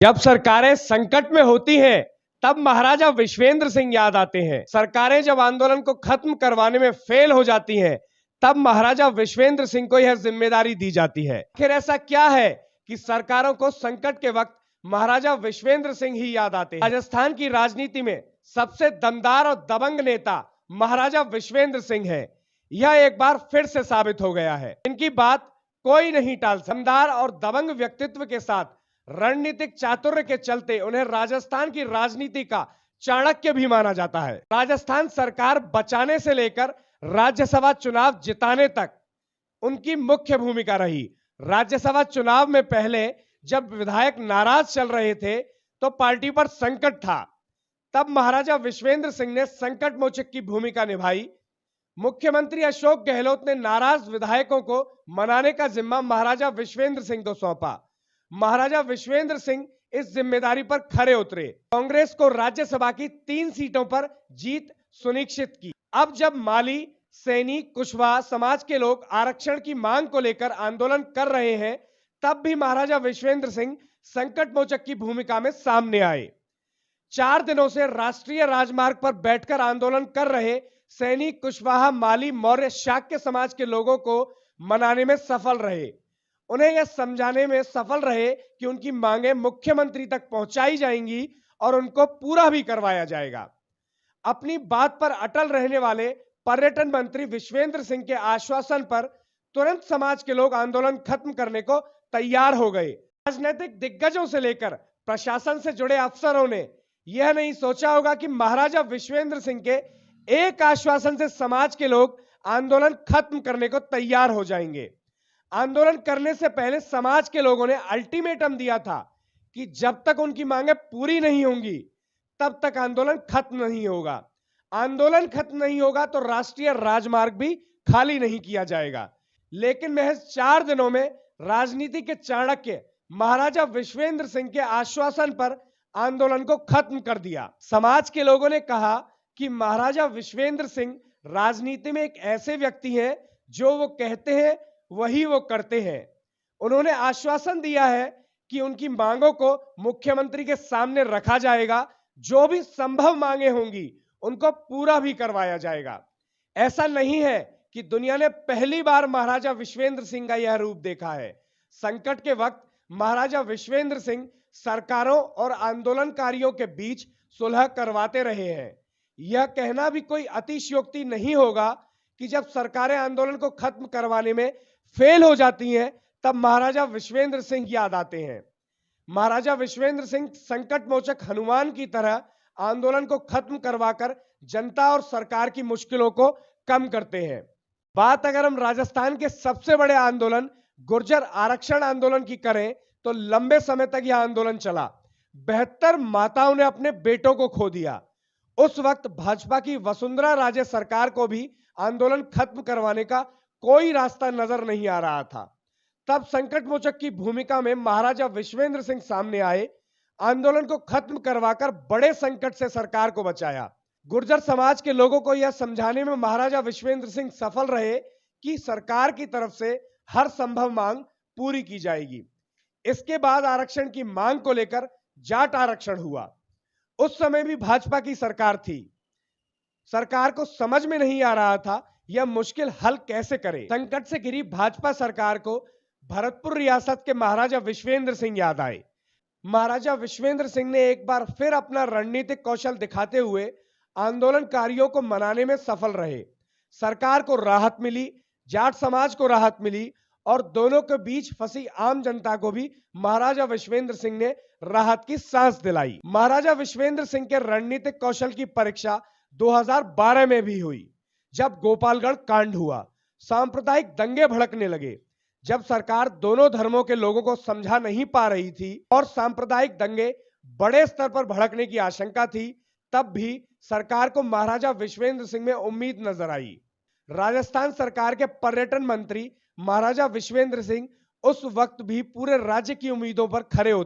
जब सरकारें संकट में होती हैं, तब महाराजा विश्वेंद्र सिंह याद आते हैं। सरकारें जब आंदोलन को खत्म करवाने में फेल हो जाती हैं, तब महाराजा विश्वेंद्र सिंह को यह जिम्मेदारी दी जाती है। आखिर ऐसा क्या है कि सरकारों को संकट के वक्त महाराजा विश्वेंद्र सिंह ही याद आते हैं? राजस्थान की राजनीति में सबसे दमदार और दबंग नेता महाराजा विश्वेंद्र सिंह है। यह एक बार फिर से साबित हो गया है। इनकी बात कोई नहीं टाल सकता। दमदार और दबंग व्यक्तित्व के साथ रणनीतिक चातुर्य के चलते उन्हें राजस्थान की राजनीति का चाणक्य भी माना जाता है। राजस्थान सरकार बचाने से लेकर राज्यसभा चुनाव जिताने तक उनकी मुख्य भूमिका रही। राज्यसभा चुनाव में पहले जब विधायक नाराज चल रहे थे तो पार्टी पर संकट था, तब महाराजा विश्वेंद्र सिंह ने संकट मोचक की भूमिका निभाई। मुख्यमंत्री अशोक गहलोत ने नाराज विधायकों को मनाने का जिम्मा महाराजा विश्वेंद्र सिंह को सौंपा। महाराजा विश्वेंद्र सिंह इस जिम्मेदारी पर खरे उतरे। कांग्रेस को राज्यसभा की 3 सीटों पर जीत सुनिश्चित की। अब जब माली, सैनी, कुशवाहा समाज के लोग आरक्षण की मांग को लेकर आंदोलन कर रहे हैं, तब भी महाराजा विश्वेंद्र सिंह संकट मोचक की भूमिका में सामने आए। 4 दिनों से राष्ट्रीय राजमार्ग पर बैठकर आंदोलन कर रहे सैनी, कुशवाहा, माली, मौर्य, शाक्य समाज के लोगों को मनाने में सफल रहे। उन्हें यह समझाने में सफल रहे कि उनकी मांगें मुख्यमंत्री तक पहुंचाई जाएंगी और उनको पूरा भी करवाया जाएगा। अपनी बात पर अटल रहने वाले पर्यटन मंत्री विश्वेंद्र सिंह के आश्वासन पर तुरंत समाज के लोग आंदोलन खत्म करने को तैयार हो गए। राजनीतिक दिग्गजों से लेकर प्रशासन से जुड़े अफसरों ने यह नहीं सोचा होगा कि महाराजा विश्वेंद्र सिंह के एक आश्वासन से समाज के लोग आंदोलन खत्म करने को तैयार हो जाएंगे। आंदोलन करने से पहले समाज के लोगों ने अल्टीमेटम दिया था कि जब तक उनकी मांगें पूरी नहीं होंगी, तब तक आंदोलन खत्म नहीं होगा। आंदोलन खत्म नहीं होगा तो राष्ट्रीय राजमार्ग भी खाली नहीं किया जाएगा। लेकिन महज 4 दिनों में राजनीति के चाणक्य महाराजा विश्वेंद्र सिंह के आश्वासन पर आंदोलन को खत्म कर दिया। समाज के लोगों ने कहा कि महाराजा विश्वेंद्र सिंह राजनीति में एक ऐसे व्यक्ति हैं जो वो कहते हैं वही वो करते हैं। उन्होंने आश्वासन दिया है कि उनकी मांगों को मुख्यमंत्री के सामने रखा जाएगा। जो भी संभव मांगे होंगी उनको पूरा भी करवाया जाएगा। ऐसा नहीं है कि दुनिया ने पहली बार महाराजा विश्वेंद्र सिंह का यह रूप देखा है। संकट के वक्त महाराजा विश्वेंद्र सिंह सरकारों और आंदोलनकारियों के बीच सुलह करवाते रहे हैं। यह कहना भी कोई अतिशयोक्ति नहीं होगा कि जब सरकारें आंदोलन को खत्म करवाने में फेल हो जाती हैं, तब महाराजा विश्वेंद्र सिंह याद आते हैं। महाराजा विश्वेंद्र सिंह संकट मोचक हनुमान की तरह आंदोलन को खत्म करवाकर जनता और सरकार की मुश्किलों को कम करते हैं। बात अगर हम राजस्थान के सबसे बड़े आंदोलन गुर्जर आरक्षण आंदोलन की करें तो लंबे समय तक यह आंदोलन चला। 72 माताओं ने अपने बेटों को खो दिया। उस वक्त भाजपा की वसुंधरा राजे सरकार को भी आंदोलन खत्म करवाने का कोई रास्ता नजर नहीं आ रहा था। तब संकट मोचक की भूमिका में महाराजा विश्वेंद्र सिंह सामने आए। आंदोलन को खत्म करवाकर बड़े संकट से सरकार को बचाया। गुर्जर समाज के लोगों को यह समझाने में महाराजा विश्वेंद्र सिंह सफल रहे कि सरकार की तरफ से हर संभव मांग पूरी की जाएगी। इसके बाद आरक्षण की मांग को लेकर जाट आरक्षण हुआ। उस समय भी भाजपा की सरकार थी। सरकार को समझ में नहीं आ रहा था यह मुश्किल हल कैसे करे। संकट से घिरी भाजपा सरकार को भरतपुर रियासत के महाराजा विश्वेंद्र सिंह याद आए। महाराजा विश्वेंद्र सिंह ने एक बार फिर अपना रणनीतिक कौशल दिखाते हुए आंदोलनकारियों को मनाने में सफल रहे। सरकार को राहत मिली, जाट समाज को राहत मिली और दोनों के बीच फंसी आम जनता को भी महाराजा विश्वेंद्र सिंह ने राहत की सांस दिलाई। महाराजा विश्वेंद्र सिंह के रणनीतिक कौशल की परीक्षा 2012 में भी हुई, जब गोपालगढ़ कांड हुआ। सांप्रदायिक दंगे भड़कने लगे। जब सरकार दोनों धर्मों के लोगों को समझा नहीं पा रही थी और सांप्रदायिक दंगे बड़े स्तर पर भड़कने की आशंका थी, तब भी सरकार को महाराजा विश्वेंद्र सिंह में उम्मीद नजर आई। राजस्थान सरकार के पर्यटन मंत्री महाराजा विश्वेंद्र सिंह उस वक्त भी पूरे राज्य की उम्मीदों पर खरे होते।